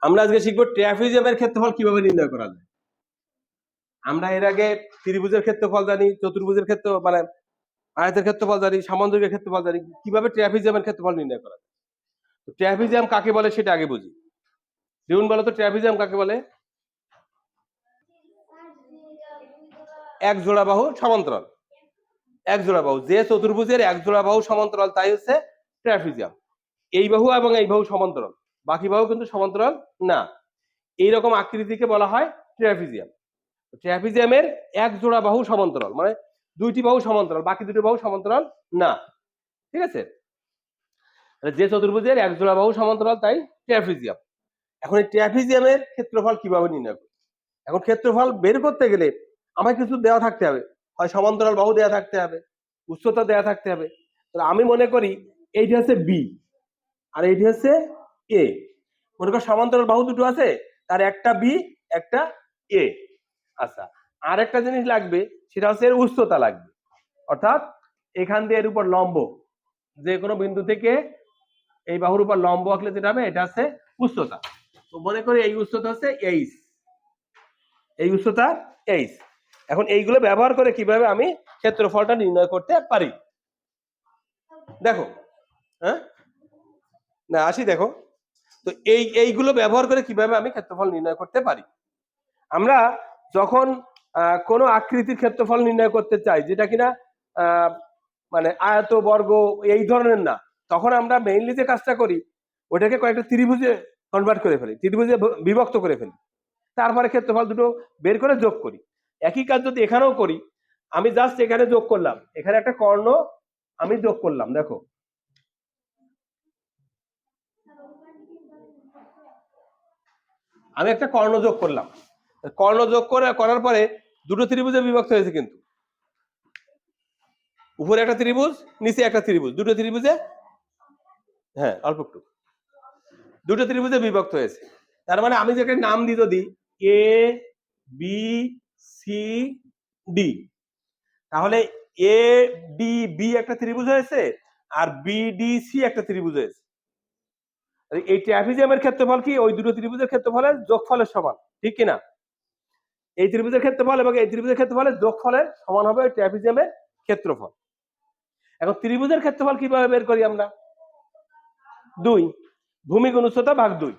আমরা আজকে শিখবো ট্রাপিজিয়ামের ক্ষেত্রফল কিভাবে নির্ণয় করা যায়। আমরা এর আগে ত্রিভুজের ক্ষেত্রফল জানি, চতুর্ভুজের ক্ষেত্র মানে আয়তের ক্ষেত্রফল জানি, সামঞ্জস্যের ক্ষেত্রফল জানি, কিভাবে ট্রাপিজিয়ামের ক্ষেত্রফল নির্ণয় করা যায়। তো ট্রাপিজিয়াম কাকে বলে সেটা আগে বুঝি। দেখুন বলো তো ট্রাপিজিয়াম কাকে বলে? এক জোড়া বাহু সমান্তরাল, এক জোড়া বাহু, যে চতুর্ভুজের এক জোড়া বাহু সমান্তরাল তাই হচ্ছে ট্রাপিজিয়াম। এই বাহু এবং এই বাহু সমান্তরাল, বাকি বাহু কিন্তু সমান্তরাল না। এইরকম আকৃতিকে বলা হয় ট্রাপিজিয়াম। ট্রাপিজিয়ামের এক জোড়া বাহু সমান্তরাল, মানে দুইটি বাহু সমান্তরাল, বাকি দুটি বাহু সমান্তরাল না। ঠিক আছে, যে চতুর্ভুজের এক জোড়া বাহু সমান্তরাল তাই ট্রাপিজিয়াম। এখন এই ট্রাপিজিয়ামের ক্ষেত্রফল কিভাবে নির্ণয় করব? এখন ক্ষেত্রফল বের করতে গেলে আমার কিছু দেওয়া থাকতে হবে, হয় সমান্তরাল বাহু দেওয়া থাকতে হবে, উচ্চতা দেওয়া থাকতে হবে। তাহলে আমি মনে করি এইটি হচ্ছে বি আর এইটি হচ্ছে এ। মনে কর সমান্তরাল বাহু দুটো আছে, তার একটা বি একটা এ। আচ্ছা, আর একটা জিনিস লাগবে, সেটা হচ্ছে এর উচ্চতা লাগবে। অর্থাৎ এখান দিয়ে এর উপর লম্ব, যে কোনো বিন্দু থেকে এই বাহুর উপর লম্ব আঁকলে যেটা হবে এটা হচ্ছে উচ্চতা। তো মনে করি এই উচ্চতা হচ্ছে এইচ, এই উচ্চতা এইচ। এখন এইগুলো ব্যবহার করে কিভাবে আমি ক্ষেত্রফলটা নির্ণয় করতে পারি দেখো। হ্যাঁ না আসি দেখো, তো এইগুলো ব্যবহার করে কিভাবে আমি ক্ষেত্রফল নির্ণয় করতে পারি। আমরা যখন কোনো আকৃতির ক্ষেত্রফল নির্ণয় করতে চাই, যেটা কিনা মানে আয়ত বর্গ এই ধরনের না, তখন আমরা মেইনলি যে কাজটা করি ওটাকে কয়েকটা ত্রিভুজে কনভার্ট করে ফেলি, ত্রিভুজে বিভক্ত করে ফেলি, তারপরে ক্ষেত্রফল দুটো বের করে যোগ করি। একই কাজ যদি এখানেও করি, আমি জাস্ট এখানে যোগ করলাম, এখানে একটা কর্ণ আমি যোগ করলাম, দেখো আমি একটা কর্ণ যোগ করলাম, কর্ণ যোগ করার পরে দুটো ত্রিভুজে বিভক্ত হয়েছে, কিন্তু উপরে একটা ত্রিভুজ নিচে একটা ত্রিভুজ, দুটো ত্রিভুজে, হ্যাঁ অল্প একটু, দুটো ত্রিভুজে বিভক্ত হয়েছে। তার মানে আমি যেটা নাম দিই যদি এ বি সি ডি, তাহলে এ ডি বি একটা ত্রিভুজ হয়েছে আর বি ডি সি একটা ত্রিভুজ হয়েছে। এই ট্রাপিজিয়ামের ক্ষেত্রফল কি ওই দুটো ত্রিভুজের ক্ষেত্রফলের যোগফলের সমান, ঠিক কিনা? এই ত্রিভুজের ক্ষেত্রফল এবং এই ত্রিভুজের ক্ষেত্রফলের যোগফলের সমান হবে ওই ট্রাপিজিয়ামের ক্ষেত্রফল। এখন ত্রিভুজের ক্ষেত্রফল কিভাবে বের করি আমরা? দুই, ভূমি গুণ উচ্চতা ভাগ দুই।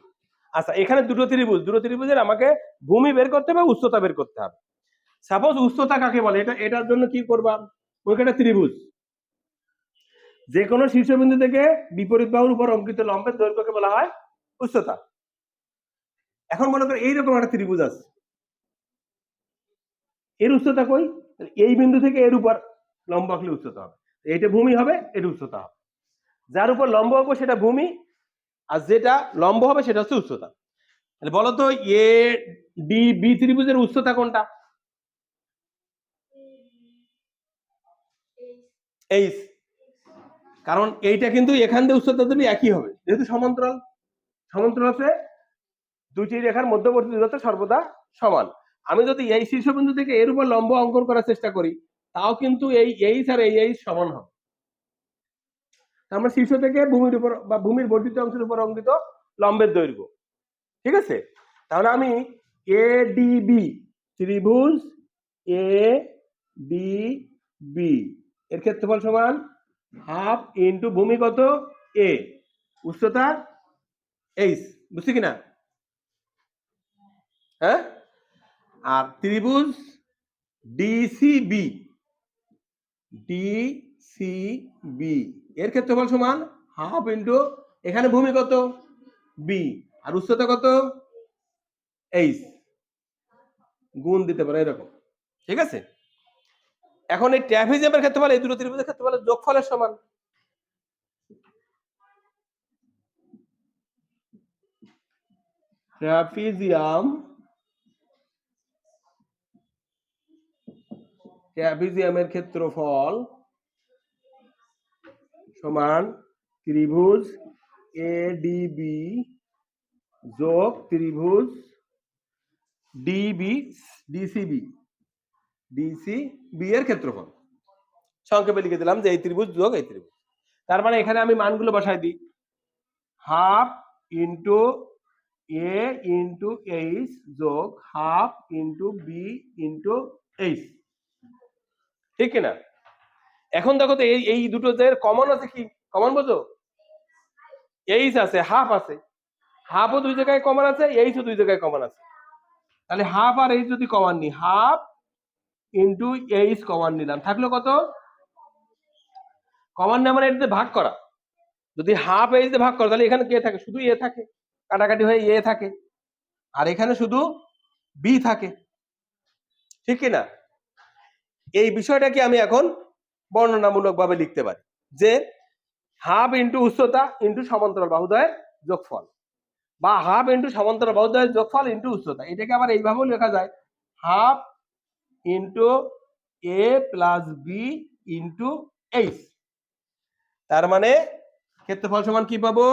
আচ্ছা, এখানে দুটো ত্রিভুজ, দুটো ত্রিভুজের আমাকে ভূমি বের করতে হবে, উচ্চতা বের করতে হবে। সাপোজ উচ্চতা কাকে বলে, এটার জন্য কি করবা, ওইখানে ত্রিভুজ, যে কোনো শীর্ষবিন্দু থেকে বিপরীত বাহুর উপর অঙ্কিত লম্বের দৈর্ঘ্যকে বলা হয় উচ্চতা। এখন মনে করো এইরকম একটা ত্রিভুজ আছে, এর উচ্চতা কই? এই বিন্দু থেকে এর উপর লম্ব আঁকলে উচ্চতা হবে, এইটা ভূমি হবে, এর উচ্চতা হবে। যার উপর লম্ব আঁকবো সেটা ভূমি, আর যেটা লম্ব হবে সেটা হচ্ছে উচ্চতা। তাহলে বলো তো এ ডি বি ত্রিভুজের উচ্চতা কোনটা? এইচ। কারণ এইটা কিন্তু এখান দিয়ে উচ্চতা তুমি একই হবে, যেহেতু সমান্তরাল, সমান্তরাল আছে দুইটি রেখার মধ্যবর্তী দূরত্ব সর্বদা সমান। আমি যদি এই শীর্ষবিন্দু থেকে এর উপর লম্ব অঙ্কন করার চেষ্টা করি, তাও কিন্তু এই এইচ আর এই এইচ সমান হবে। আমরা শীর্ষ থেকে ভূমির উপর বা ভূমির বর্ধিত অংশের উপর অঙ্কিত লম্বের দৈর্ঘ্য, ঠিক আছে? তাহলে আমি এ ডি বি ত্রিভুজ এ ডি বি এর ক্ষেত্রফল সমান হাফ ইন্টু ভূমি কত এ, উচ্চতা এইচ, বুঝছি কিনা? হ্যাঁ, আর ত্রিভুজ ডিসিবি, ডিসিবি এর ক্ষেত্রফল সমান হাফ ইন্টু এখানে ভূমি কত বি আর উচ্চতা কত এইচ, গুণ দিতে পারে এরকম, ঠিক আছে? এখন এই ট্রাপিজিয়ামের ক্ষেত্রফল এই দুটো ত্রিভুজের ক্ষেত্রফলের যোগফলের সমান। ট্রাপিজিয়াম, ট্রাপিজিয়ামের ক্ষেত্রফল সমান ত্রিভুজ এ ডি বি যোগ ত্রিভুজ ডিবি ডিসিবি, ডিসিবি এর ক্ষেত্রফল। সংক্ষেপে লিখে দিলাম যে এই ত্রিভুজ যোগ এই ত্রিভুজ। তার মানে এখানে আমি মানগুলো বসাই দিই, half into A into H যোগ half into B into H, ঠিক কিনা? এখন দেখো তো এই দুটো যে কমন আছে, কি কমন বোঝো? এইচ আছে, হাফ আছে, হাফও দুই জায়গায় কমন আছে, এইচও দুই জায়গায় কমন আছে। তাহলে হাফ আর এইচ যদি কমন নি, হাফ ইন্টু এইচ কমন নিলাম, থাকলো কত? কমন নেওয়া মানে এটাতে ভাগ করা। যদি হাফ এইচ দিয়ে ভাগ করো তাহলে এখানে কে থাকে? শুধু এ থাকে, কাটাকাটি হয়ে এ থাকে, আর এখানে শুধু বি থাকে, ঠিক কিনা? এই বিষয়টাকে আমি এখন বর্ণনামূলক ভাবে লিখতে পারি যে হাফ ইন্টু উচ্চতা ইন্টু সমান্তরাল বাহুদ্বয়ের যোগফল, বা হাফ ইন্টু সমান্তরাল বাহুদ্বয়ের যোগফল ইন্টু উচ্চতা। এটাকে আবার এইভাবেও লেখা যায়, হাফ ইন্টু এ প্লাস বি ইন্টু এইচ। তার মানে ক্ষেত্রফল সমান কি পাবো?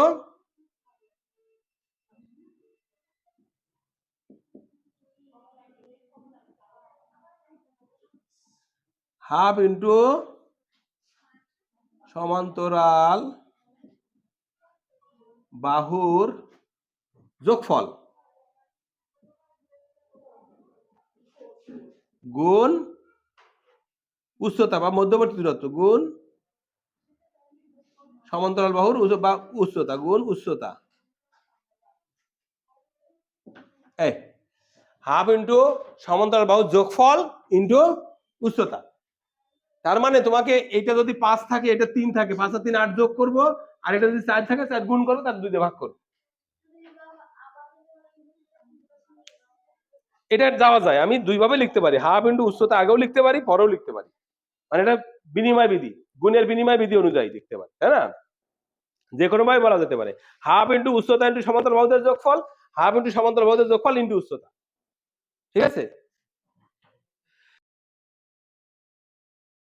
হাফ ইন্টু সমান্তরাল বাহুর যোগফল গুণ উচ্চতা বা মধ্যবর্তী দূরত্ব গুণ সমান্তরাল বাহুর বা উচ্চতা গুণ উচ্চতা। এই হাফ ইন্টু সমান্তরাল বাহুর যোগফল ইন্টু উচ্চতা। তার মানে তোমাকে এটা যদি 5 থাকে, এটা 3 থাকে, 5 আর 3 8 যোগ করবো, আর এটা যদি 4 থাকে 4 গুণ করবো, তার 2 দিয়ে ভাগ করবো। এটা যাওয়া যায়, আমি দুই ভাবে লিখতে পারি, হাফ ইন্টু উচ্চতা আগেও লিখতে পারি, পরেও লিখতে পারি, মানে এটা বিনিময় বিধি, গুণের বিনিময় বিধি অনুযায়ী লিখতে পারি, তাই না? যে কোনো ভাবে বলা যেতে পারে হাফ ইন্টু উচ্চতা ইন্টু সমান্তরাল বাহুদের যোগফল, হাফ ইন্টু সমান্তরাল বাহুদের যোগফল ইন্টু উচ্চতা, ঠিক আছে?